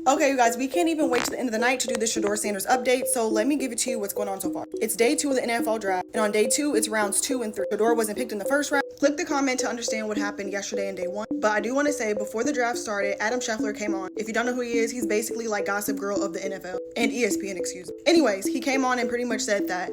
Okay, you guys, we can't even wait to the end of the night to do this Shedeur Sanders update, so let me give it to you what's going on so far. It's day 2 of the NFL draft, and on day 2, it's rounds 2 and 3. Shedeur wasn't picked in the first round. Click the comment to understand what happened yesterday in day 1. But I do want to say, before the draft started, Adam Scheffler came on. If you don't know who he is, he's basically like Gossip Girl of the NFL, and ESPN, excuse me. Anyways, he came on and pretty much said that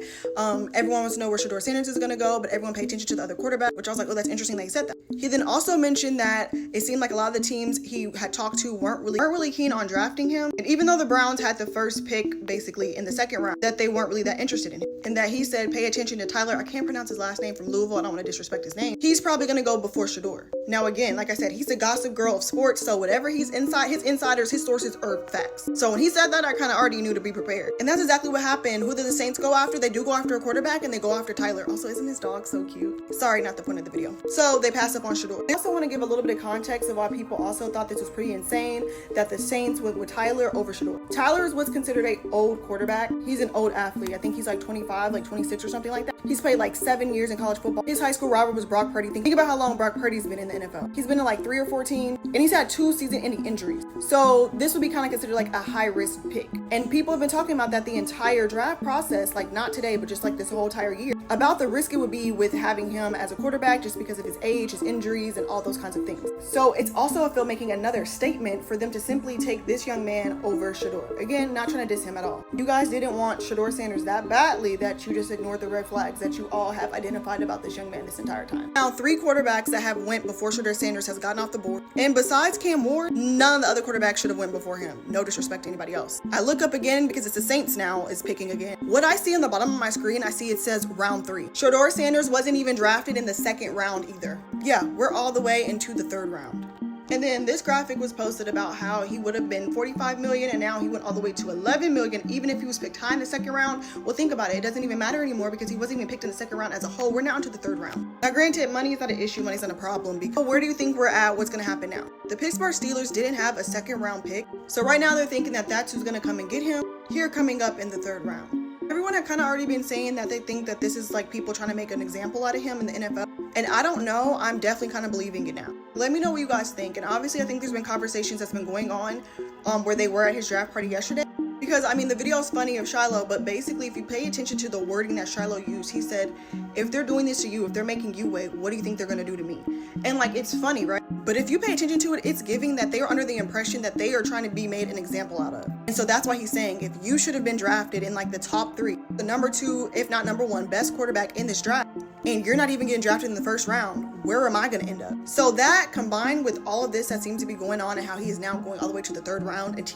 everyone wants to know where Shedeur Sanders is going to go, but everyone pay attention to the other quarterback, which I was like, oh, that's interesting that he said that. He then also mentioned that it seemed like a lot of the teams he had talked to weren't really keen on drafting him, and even though the Browns had the first pick basically in the second round, that they weren't really that interested in him, and that he said pay attention to Tyler, I can't pronounce his last name, from Louisville, I don't want to disrespect his name, he's probably going to go before Shedeur. Now again, like I said, he's a Gossip Girl of sports, so whatever he's inside, his insiders, his sources are facts. So when he said that, I kind of already knew to be prepared, and that's exactly what happened. Who did the Saints go after? They do go after a quarterback, and they go after Tyler. Also, isn't his dog so cute? Sorry, not the point of the video. So they passed up on Shedeur. I also want to give a little bit of context of why people also thought this was pretty insane, that the Saints went with Tyler over Shedeur. Tyler is what's considered an old quarterback. He's an old athlete. I think he's like 25, like 26 or something like that. He's played like 7 years in college football. His high school rival was Brock Purdy. Think about how long Brock Purdy's been in the NFL. He's been in like 3 or 4 teams, and he's had 2 season-ending injuries. So this would be kind of considered like a high-risk pick. And people have been talking about that the entire draft process, like not today, but just like this whole entire year, about the risk it would be with having him as a quarterback just because of his age, his injuries, and all those kinds of things. So it's also a film making another statement for them to simply take this young man over Shedeur. Again, not trying to diss him at all. You guys didn't want Shedeur Sanders that badly that you just ignored the red flags that you all have identified about this young man this entire time. Now, 3 quarterbacks that have went before Shedeur Sanders has gotten off the board, and besides Cam Ward, none of the other quarterbacks should have went before him. No disrespect to anybody else. I look up again because it's the Saints now is picking again. What I see on the bottom of my screen, I see it says round 3. Shedeur Sanders wasn't even drafted in the 2nd round either. Yeah, we're all the way into the 3rd round. And then this graphic was posted about how he would have been 45 million and now he went all the way to 11 million even if he was picked high in the 2nd round. Well, think about it. It doesn't even matter anymore because he wasn't even picked in the 2nd round as a whole. We're now into the 3rd round. Now, granted, money is not an issue. Money's not a problem. Because where do you think we're at? What's going to happen now? The Pittsburgh Steelers didn't have a 2nd round pick. So right now they're thinking that that's who's going to come and get him here coming up in the 3rd round. Everyone had kind of already been saying that they think that this is like people trying to make an example out of him in the NFL. And I don't know, I'm definitely kind of believing it now. Let me know what you guys think. And obviously I think there's been conversations that's been going on where they were at his draft party yesterday. Because, I mean, the video is funny of Shiloh, but basically if you pay attention to the wording that Shiloh used, he said, if they're doing this to you, if they're making you wait, what do you think they're going to do to me? And like, it's funny, right? But if you pay attention to it, it's giving that they are under the impression that they are trying to be made an example out of. And so that's why he's saying, if you should have been drafted in like the top 3, the number 2, if not number 1 best quarterback in this draft, and you're not even getting drafted in the 1st round, where am I going to end up? So that combined with all of this that seems to be going on and how he is now going all the way to the 3rd round and